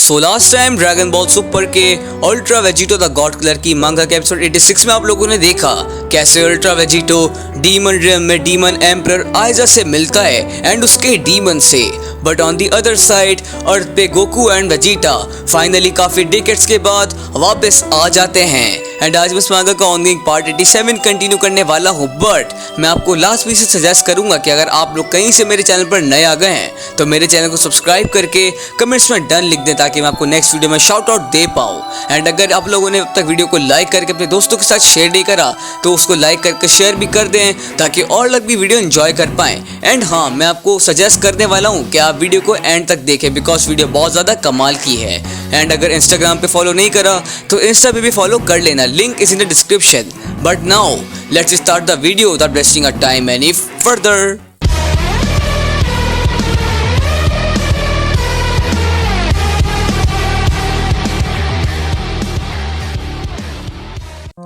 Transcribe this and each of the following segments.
सो last time dragon ball super के ultra Vegito the god killer की manga के episode 86 में आप लोगों ने देखा कैसे अल्ट्रा वेजिटो डीमन रियम में डीमन एम्परर आइजा से मिलता है एंड उसके डीमन से। But on the other side earth पे गोकू एंड वेजिटा फाइनली काफी डिकेड्स के बाद वापस आ जाते हैं। एंड आज मैं इस मांगा का ऑनगोइंग पार्ट 87 कंटिन्यू करने वाला हूँ। बट मैं आपको लास्ट वीक से सजेस्ट करूंगा कि अगर आप लोग कहीं से मेरे चैनल पर नए आ गए हैं तो मेरे चैनल को सब्सक्राइब करके कमेंट्स में डन लिख दें ताकि मैं आपको नेक्स्ट वीडियो में शाउट आउट दे पाऊँ। एंड अगर आप लोगों ने अब तक वीडियो को लाइक करके अपने दोस्तों के साथ शेयर नहीं करा तो उसको लाइक करके शेयर भी कर दें ताकि और लोग भी वीडियो एंजॉय कर पाएँ। एंड हाँ, मैं आपको सजेस्ट करने वाला हूँ कि आप वीडियो को एंड तक देखें बिकॉज वीडियो बहुत ज़्यादा कमाल की है। एंड अगर इंस्टाग्राम पे फॉलो नहीं करा तो इंस्टा पे भी फॉलो कर लेना, link is in the description. But now let's start the video without wasting a time any further.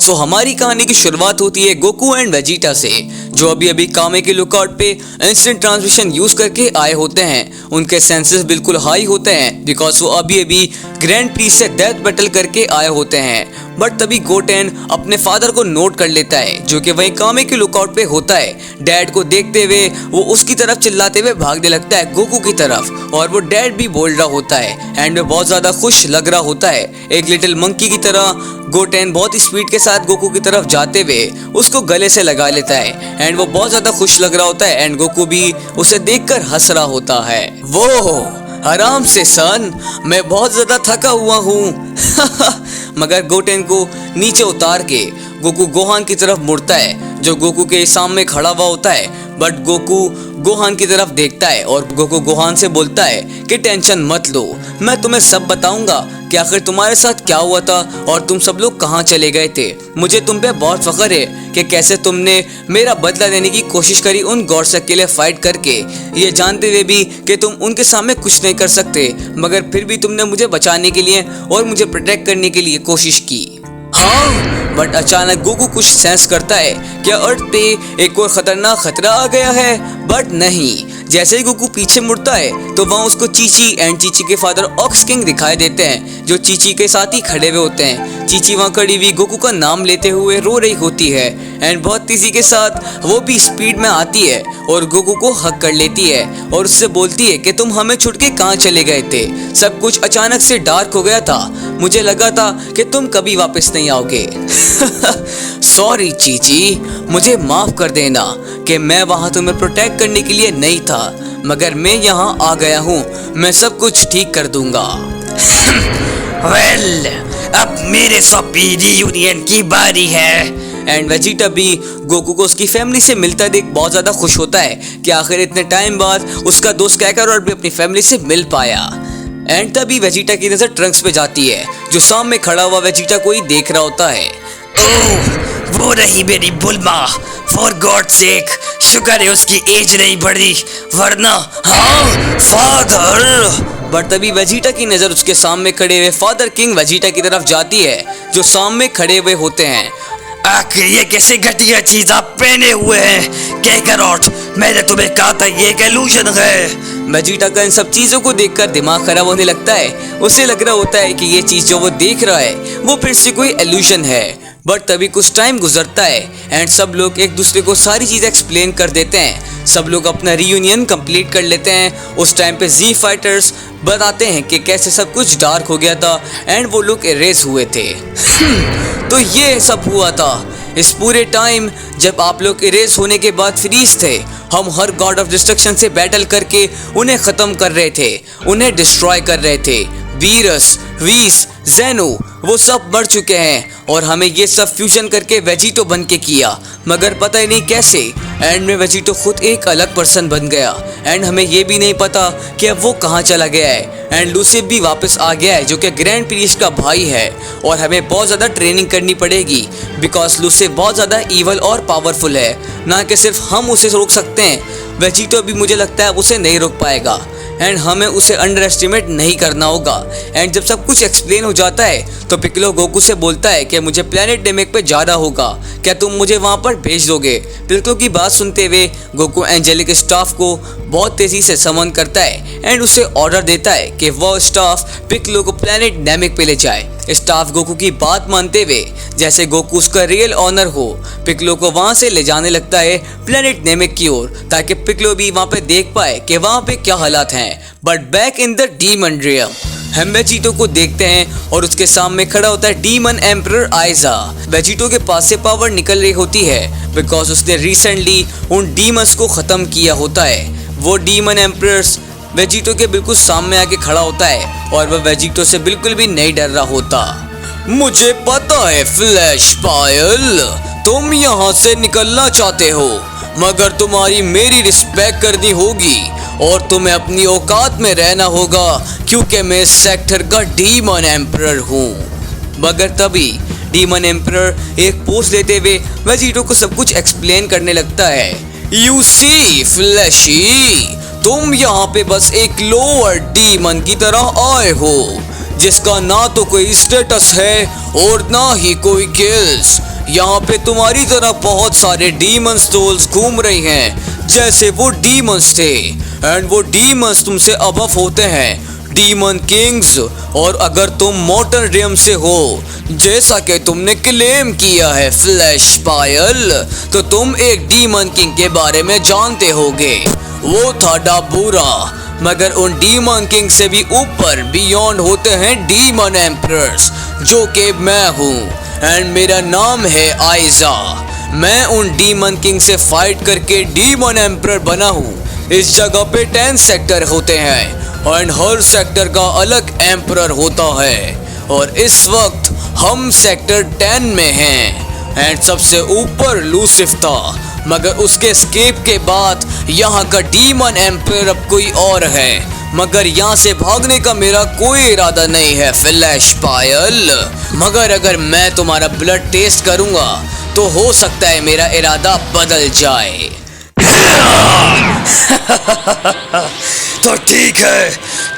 So हमारी कहानी की शुरुआत होती है गोकू एंड वेजिटा से, जो अभी अभी कामे के लुकआउट पे इंस्टेंट ट्रांसमिशन यूज करके आए होते हैं। उनके सेंसेस बिल्कुल हाई होते हैं बिकॉज वो अभी अभी ग्रैंड प्रीस्ट से डेथ बैटल करके आए होते हैं। बट तभी गोटेन अपने फादर को नोट कर लेता है जो कि वहीं कामे के लुकआउट पे होता है। डैड को देखते हुए वो उसकी तरफ चिल्लाते हुए भागने लगता है गोकू की तरफ, और वो डैड भी बोल रहा होता है एंड वो बहुत ज्यादा खुश लग रहा होता है। एक लिटिल मंकी की तरह गोटेन बहुत ही स्पीड के साथ गोकू की तरफ जाते हुए उसको गले से लगा लेता है एंड वो बहुत ज्यादा खुश लग रहा होता है एंड गोकू भी उसे देखकर हंस रहा होता है। वो आराम से सन, मैं बहुत ज्यादा थका हुआ हूँ। मगर गोटेन को नीचे उतार के गोकू गोहान की तरफ मुड़ता है जो गोकू के सामने खड़ा हुआ होता है। बट गोकू गोहान की तरफ देखता है और गोकू गोहान से बोलता है कि टेंशन मत लो, मैं तुम्हें सब बताऊंगा कि आखिर तुम्हारे साथ क्या हुआ था और तुम सब लोग कहाँ चले गए थे। मुझे तुम पे बहुत फख्र है कि कैसे तुमने मेरा बदला लेने की कोशिश करी उन गॉडसेक के लिए फाइट करके, ये जानते हुए भी कि तुम उनके सामने कुछ नहीं कर सकते, मगर फिर भी तुमने मुझे बचाने के लिए और मुझे प्रोटेक्ट करने के लिए कोशिश की। हाँ, बट अचानक गोकू कुछ सेंस करता है क्या अर्थ पे एक और खतरनाक खतरा आ गया है। बट नहीं, जैसे ही गोकू पीछे मुड़ता है तो वहाँ उसको चीची एंड चीची के फादर ऑक्स किंग दिखाई देते हैं जो चीची के साथ ही खड़े हुए होते हैं। चीची वहाँ खड़ी हुई गोकू का नाम लेते हुए रो रही होती है एंड बहुत तेजी के साथ वो भी स्पीड में आती है और गोकू को हक कर लेती है और उससे बोलती है कि तुम हमें छोड़ के कहाँ चले गए थे, सब कुछ अचानक से डार्क हो गया था, मुझे लगा था कि तुम कभी वापस नहीं आओगे। सॉरी चीची, मुझे माफ कर देना कि मैं वहाँ तुम्हें प्रोटेक्ट करने के लिए नहीं था, मगर मैं यहाँ आ गया हूँ, मैं सब कुछ ठीक कर दूंगा। वेल, अब मेरे सॉपी रियूनियन की बारी है। एंड वेजिटा भी गोकू को उसकी फैमिली से मिलता देख बहुत ज्यादा खुश होता है कि आखिर इतने टाइम बाद उसका दोस्त कैकारोट भी अपनी फैमिली से मिल पाया। एंड तभी वेजिटा की नजर ट्रंक्स पे जाती है जो सामने खड़ा हुआ वेजिटा को ही देख रहा होता है। ओह, वो रही मेरी बुल्मा, फॉर गॉड सेक, शुक्र है उसकी एज नहीं बढ़ी, वरना। हाँ फादर। बट तभी वेजिटा की नजर उसके सामने खड़े हुए फादर किंग वेजिटा की तरफ जाती है जो सामने खड़े हुए होते हैं। आखिर ये कैसे घटिया चीज आप पहने हुए हैं कैकारोट, मैंने तुम्हें कहा था ये एक इल्यूजन है। वेजिटा का इन सब चीजों को देखकर दिमाग खराब होने लगता है, उसे लग रहा होता है कि ये चीज जो वो देख रहा है वो फिर से कोई इल्यूजन है। बट तभी कुछ टाइम गुजरता है एंड सब लोग एक दूसरे को सारी चीज़ एक्सप्लेन कर देते हैं। सब लोग अपना रियूनियन कंप्लीट कर लेते हैं। उस टाइम पे जी फाइटर्स बताते हैं कि कैसे सब कुछ डार्क हो गया था एंड वो लोग इरेज हुए थे। तो ये सब हुआ था इस पूरे टाइम जब आप लोग इरेज होने के बाद फ्रीज थे। हम हर गॉड ऑफ डिस्ट्रक्शन से बैटल करके उन्हें ख़त्म कर रहे थे, उन्हें डिस्ट्रॉय कर रहे थे। वीरस, वीस, जेनो वो सब मर चुके हैं और हमें ये सब फ्यूजन करके वेजिटो बन के किया, मगर पता ही नहीं कैसे एंड में वेजिटो खुद एक अलग पर्सन बन गया एंड हमें ये भी नहीं पता कि अब वो कहाँ चला गया है। एंड लूसिफ भी वापस आ गया है जो कि ग्रैंड प्रीस्ट का भाई है और हमें बहुत ज़्यादा ट्रेनिंग करनी पड़ेगी बिकॉज लूसिफ बहुत ज़्यादा ईवल और पावरफुल है, ना कि सिर्फ हम उसे रोक सकते हैं, वेजिटो भी मुझे लगता है उसे नहीं रोक पाएगा एंड हमें उसे अंडर एस्टिमेट नहीं करना होगा। एंड जब सब कुछ एक्सप्लेन हो जाता है तो पिक्लो गोकू से बोलता है कि मुझे प्लेनेट डेमेक पे जाना होगा क्या तुम मुझे वहाँ पर भेज दोगे? पिक्लो की बात सुनते हुए गोकू एंजेलिक स्टाफ को बहुत तेजी से समन करता है एंड उसे ऑर्डर देता है कि वह स्टाफ पिक्लो को प्लेनेट नेमिक पे ले जाए। स्टाफ गोकू की बात मानते हुए जैसे गोकू उसका रियल ऑनर हो पिक्लो को वहाँ से ले जाने लगता है प्लेनेट नेमिक की ओर, ताकि पिक्लो भी वहाँ पे देख पाए कि वहाँ पे क्या हालात हैं। But back in the demon realm हम वेजिटो को देखते हैं और उसके सामने खड़ा होता है डीमन एम्परर आइजा। वेजिटो के पास से पावर निकल रही होती है बिकॉज उसने रिसेंटली उन डीमंस को खत्म किया होता है। वो डीमन एम्परर्स वेजिटो के बिल्कुल सामने आके खड़ा होता है और वह वेजिटो से बिल्कुल भी नहीं डर रहा होता। मुझे पता है फ्लैश पायल, तुम यहाँ से निकलना चाहते हो, मगर तुम्हारी मेरी रिस्पेक्ट करनी होगी और तुम्हें अपनी औकात में रहना होगा क्योंकि मैं इस सेक्टर का डीमन एम्परर हूँ। मगर तभी डीमन एम्परर एक पोज लेते हुए वेजिटो को सब कुछ एक्सप्लेन करने लगता है। यू सी फ्लैशी, तुम यहाँ पे बस एक लोअर डीमन की तरह आए हो जिसका ना तो कोई स्टेटस है और ना ही कोई किल्स। यहाँ पे तुम्हारी तरह बहुत सारे डीमन सोल्स घूम रही हैं जैसे वो डीमंस थे एंड वो डीमंस तुमसे अबव होते हैं, डीमन किंग्स। और अगर तुम मॉर्टल रियम से हो जैसा कि तुमने क्लेम किया है फ्लैश पायल, तो तुम एक डीमन किंग के बारे में जानते होगे। वो था डाबूरा, मगर उन डीमन किंग से भी ऊपर बियॉन्ड होते हैं डीमन एम्परर्स जो कि मैं हूँ एंड मेरा नाम है आइजा। मैं उन डीमन किंग से फाइट करके डीमन एम्परर बना हूँ। इस जगह पे 10 सेक्टर होते हैं एंड हर सेक्टर का अलग एम्परर होता है और इस वक्त हम सेक्टर 10 में हैं एंड सबसे ऊपर लूसिफ था, मगर उसके एस्केप के बाद यहाँ का डीमन एम्परर अब कोई और है, मगर यहाँ से भागने का मेरा कोई इरादा नहीं है फ्लैश पायल। मगर अगर मैं तुम्हारा ब्लड टेस्ट करूँगा तो हो सकता है मेरा इरादा बदल जाए। तो ठीक है,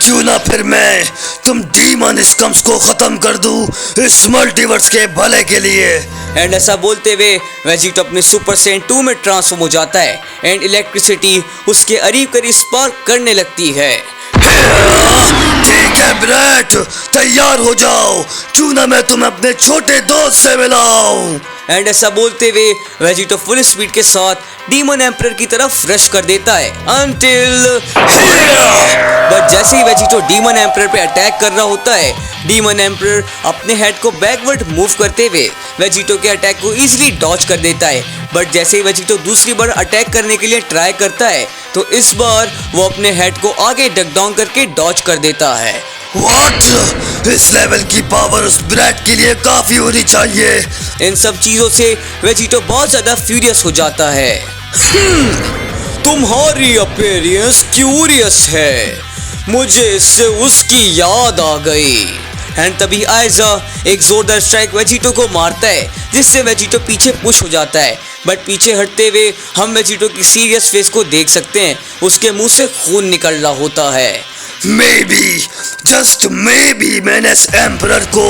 क्यों ना फिर मैं तुम डीमन स्कम्स को खत्म कर दूं इस मल्टीवर्स के भले के लिए। एंड ऐसा बोलते हुए वेजिटो अपने सुपर सेन 2 में ट्रांसफॉर्म हो जाता है एंड इलेक्ट्रिसिटी उसके करीब करीब स्पार्क करने लगती है। ठीक है ब्रेट, तैयार हो जाओ, क्यों ना मैं तुम्हें अपने छोटे दोस्त से मिलाऊं। एंड ऐसा बोलते हुए वेजिटो फुल स्पीड के साथ डीमन एम्परर की तरफ रश कर देता है अंटिल बट जैसे ही वेजिटो डीमन एम्परर पे अटैक कर रहा होता है, डीमन एम्परर अपने हेड को बैकवर्ड मूव करते हुए वेजिटो के अटैक को इजीली डॉज कर देता है। बट जैसे ही वेजिटो दूसरी बार अटैक करने के लिए ट्राई करता है तो इस बार वो अपने हेड को आगे डक डाउन करके डॉज कर देता है। व्हाट, इस लेवल की पावर उस ब्रैट के लिए काफी होनी चाहिए। इन सब चीजों से वेजिटो बहुत ज्यादा फ्यूरियस हो जाता है। तुम्हारी अपीयरेंस क्यूरियस है, मुझे इससे उसकी याद आ गई। एंड तभी आइजा एक जोरदार स्ट्राइक वेजिटो को मारता है जिससे वेजिटो पीछे पुश हो जाता है। बट पीछे हटते हुए हम वेजिटो की सीरियस फेस को देख सकते हैं, उसके मुंह से खून निकल रहा होता है। Maybe, just maybe मैंने इस एम्परर को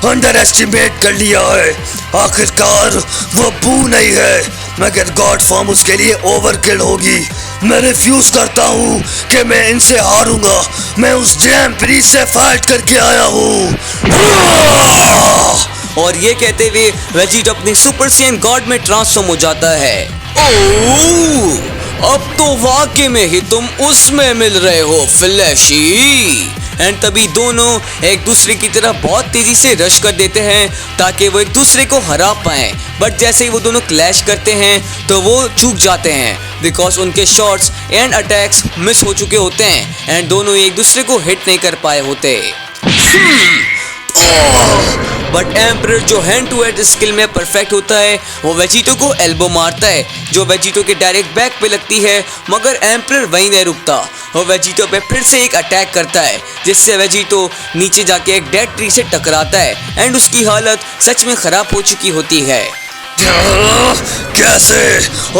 अंडर एस्टिमेट कर लिया है। आखिरकार वो बू नहीं है, मगर गॉड फॉर्म उसके लिए ओवरकिल होगी। मैं रिफ्यूज करता हूँ कि मैं इनसे हारूंगा। मैं उस डैम प्रीस्ट से फाइट करके आया हूँ। और ये कहते हुए वेजिटो अपनी सुपर सेन गॉड में ट्रांसफॉर्म हो जाता है। ओह, अब तो वाकई में ही तुम उसमें मिल रहे हो फ्लैशी। एंड तभी दोनों एक दूसरे की तरफ बहुत तेजी से रश कर देते हैं ताकि वो एक दूसरे को हरा पाएं। बट जैसे ही वो दोनों क्लैश करते हैं तो वो चूक जाते हैं बिकॉज उनके शॉट्स एंड अटैक्स मिस हो चुके होते हैं एंड दोनों एक दूसरे को हिट नहीं कर पाए होते। बट एम्परर जो हैंड टू हैंड स्किल में परफेक्ट होता है वो वेजिटो को एल्बो मारता है जो वेजिटो के डायरेक्ट बैक पे लगती है, मगर एम्परर वहीं नहीं रुकता। वो वेजिटो पे फिर से एक अटैक करता है जिससे वेजिटो नीचे जाके एक डेड ट्री से टकराता है एंड उसकी हालत सच में खराब हो चुकी होती है। कैसे,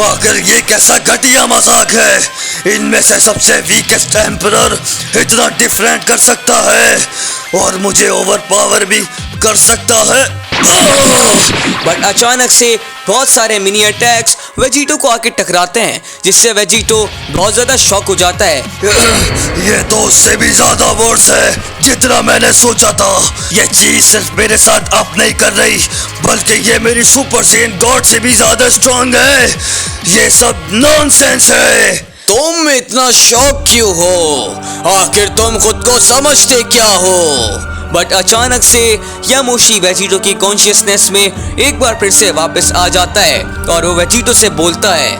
आखिर ये कैसा घटिया मजाक है? इनमें से सबसे वीकेस्ट एम्परर इतना डिफरेंट कर सकता है और मुझे ओवर पावर भी कर सकता है। बट अचानक से बहुत सारे मिनी अटैक्स वेजिटो को आके टकराते हैं, जिससे वेजिटो बहुत ज्यादा शॉक हो जाता है। ये तो उससे भी ज्यादा वर्स है जितना मैंने सोचा था। ये चीज सिर्फ मेरे साथ अप नहीं कर रही, बल्कि ये मेरी सुपर सेन गॉड से भी ज्यादा स्ट्रांग है। ये सब नॉनसेंस है। तुम इतना शॉक क्यों हो? आखिर तुम खुद को समझते क्या हो? बट अचानक से यामोशी वेजिटो की कॉन्शियसनेस में एक बार फिर से वापस आ जाता है और वो वेजिटो से बोलता है,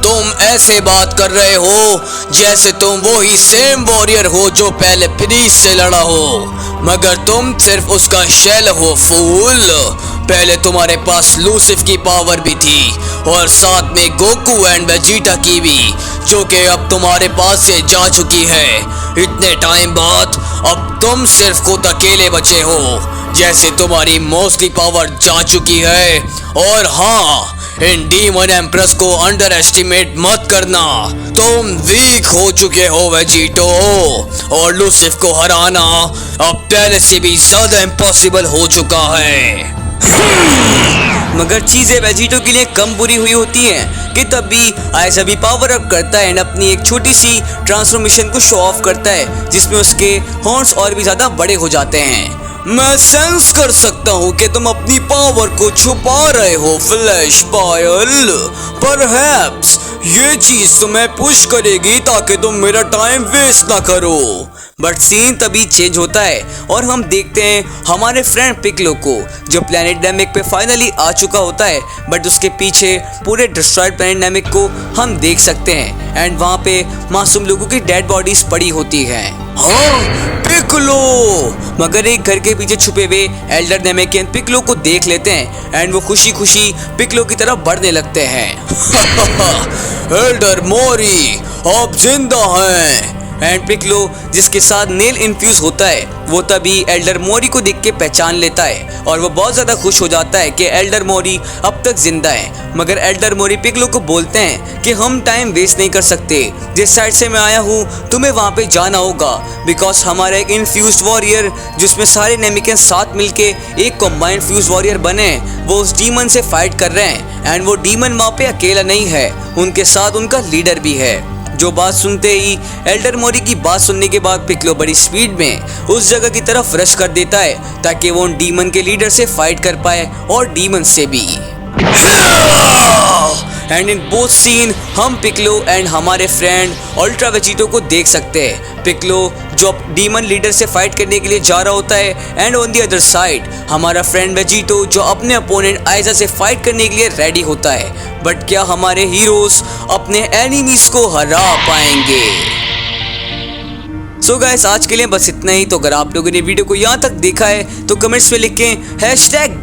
तुम ऐसे बात कर रहे हो जैसे तुम वही सेम वॉरियर हो जो पहले फ्रीज से लड़ा हो, मगर तुम सिर्फ उसका शेल हो फूल। पहले तुम्हारे पास लूसिफ की पावर भी थी और साथ में गोकू एंड वेजिटा की भी, जो कि अब तुम्हारे पास से जा चुकी है। इतने टाइम बाद अब तुम सिर्फ खुद अकेले बचे हो, जैसे तुम्हारी मोस्टली पावर जा चुकी है। और हाँ, इन डीमन एम्प्रेस को अंडर एस्टिमेट मत करना। तुम वीक हो चुके हो वेजिटो, और लूसिफ को हराना अब पहले से भी ज्यादा इम्पॉसिबल हो चुका है। मगर चीजें वेजिटो के लिए कम बुरी हुई होती हैं कि तब भी आइज़ा भी पावर अप करता है एंड अपनी एक छोटी सी ट्रांसफॉर्मेशन को शो ऑफ करता है, जिसमें उसके हॉर्न्स और भी ज्यादा बड़े हो जाते हैं। मैं सेंस कर सकता हूँ कि तुम अपनी पावर को छुपा रहे हो फ्लैश पायल। परहैप्स ये चीज तुम्हें पुश करेगी ताकि तुम मेरा टाइम वेस्ट ना करो। बट सीन तभी चेंज होता है और हम देखते हैं हमारे फ्रेंड पिकलो को, जो प्लेनेट नामिक पे फाइनली आ चुका होता है। बट उसके पीछे पूरे डिस्ट्रॉयड प्लेनेट नामिक को हम देख सकते हैं एंड वहाँ पे मासूम लोगों की डेड बॉडीज पड़ी होती हैं। हाँ पिकलो! मगर एक घर के पीछे छुपे हुए एल्डर नेमेकियन पिकलो को देख लेते हैं एंड वो खुशी खुशी पिकलो की तरफ बढ़ने लगते हैं। एल्डर मोरी आप जिंदा हैं। एंड पिकलो जिसके साथ नेल इन्फ्यूज होता है वो तभी एल्डर मोरी को देख के पहचान लेता है और वो बहुत ज़्यादा खुश हो जाता है कि एल्डर मोरी अब तक जिंदा है। मगर एल्डर मोरी पिकलो को बोलते हैं कि हम टाइम वेस्ट नहीं कर सकते, जिस साइड से मैं आया हूँ तुम्हें वहाँ पे जाना होगा, बिकॉज हमारा एक इन्फ्यूज वॉरियर जिसमें सारे नेमिकन साथ मिलके एक कॉम्बाइंड फ्यूज वॉरियर बने, वो उस डीमन से फाइट कर रहे हैं। एंड वो डीमन वहाँ पे अकेला नहीं है, उनके साथ उनका लीडर भी है। जो बात सुनते ही एल्डर मोरी की बात सुनने के बाद पिकलो बड़ी स्पीड में उस जगह की तरफ रश कर देता है ताकि वो उन डीमन के लीडर से फाइट कर पाए और डीमन से भी। एंड इन बोथ सीन हम पिकलो एंड हमारे फ्रेंड अल्ट्रा वेजिटो को देख सकते हैं। पिकलो जो डीमन लीडर से फाइट करने के लिए जा रहा होता है and on the other side हमारा फ्रेंड वेजिटो जो अपने अपोनेंट आइज़ा से फाइट करने के लिए रेडी होता है। बट क्या हमारे हीरोज अपने एनिमीज को हरा पाएंगे? सो गाइस आज के लिए बस इतना ही। तो अगर आप लोगों ने वीडियो को यहाँ तक देखा है तो कमेंट्स में लिखें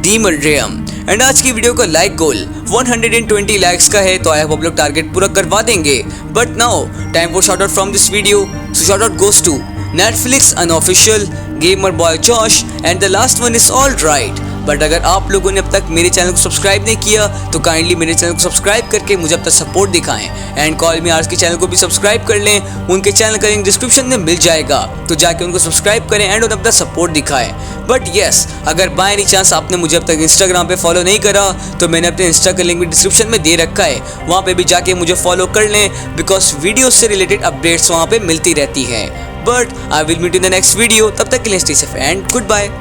#DemonRealm। एंड आज की वीडियो का लाइक गोल 120 लाइक्स का है, तो आई होप लोग टारगेट पूरा करवा देंगे। But now time for shout out from this video. So shout out goes to Netflix unofficial, gamer boy Josh and the last one is all right. But अगर आप लोगों ने अब तक मेरे चैनल को सब्सक्राइब नहीं किया तो काइंडली मेरे चैनल को सब्सक्राइब करके मुझे अब तक सपोर्ट दिखाएं। एंड कॉल मी आर्स के चैनल को भी सब्सक्राइब कर लें, उनके चैनल का लिंक डिस्क्रिप्शन में मिल जाएगा, तो जाके उनको सब्सक्राइब करें एंड उन्हें अपना सपोर्ट दिखाएं। बट येस, अगर बाय एनी चांस आपने मुझे अब तक इंस्टाग्राम पे फॉलो नहीं करा तो मैंने अपने इंस्टा का लिंक भी डिस्क्रिप्शन में दे रखा है, वहाँ पे भी जाके मुझे फॉलो कर लें, बिकॉज वीडियो से रिलेटेड अपडेट्स वहाँ पे मिलती रहती हैं। But I will meet in the next video, तब तक के लिए stay safe and good bye.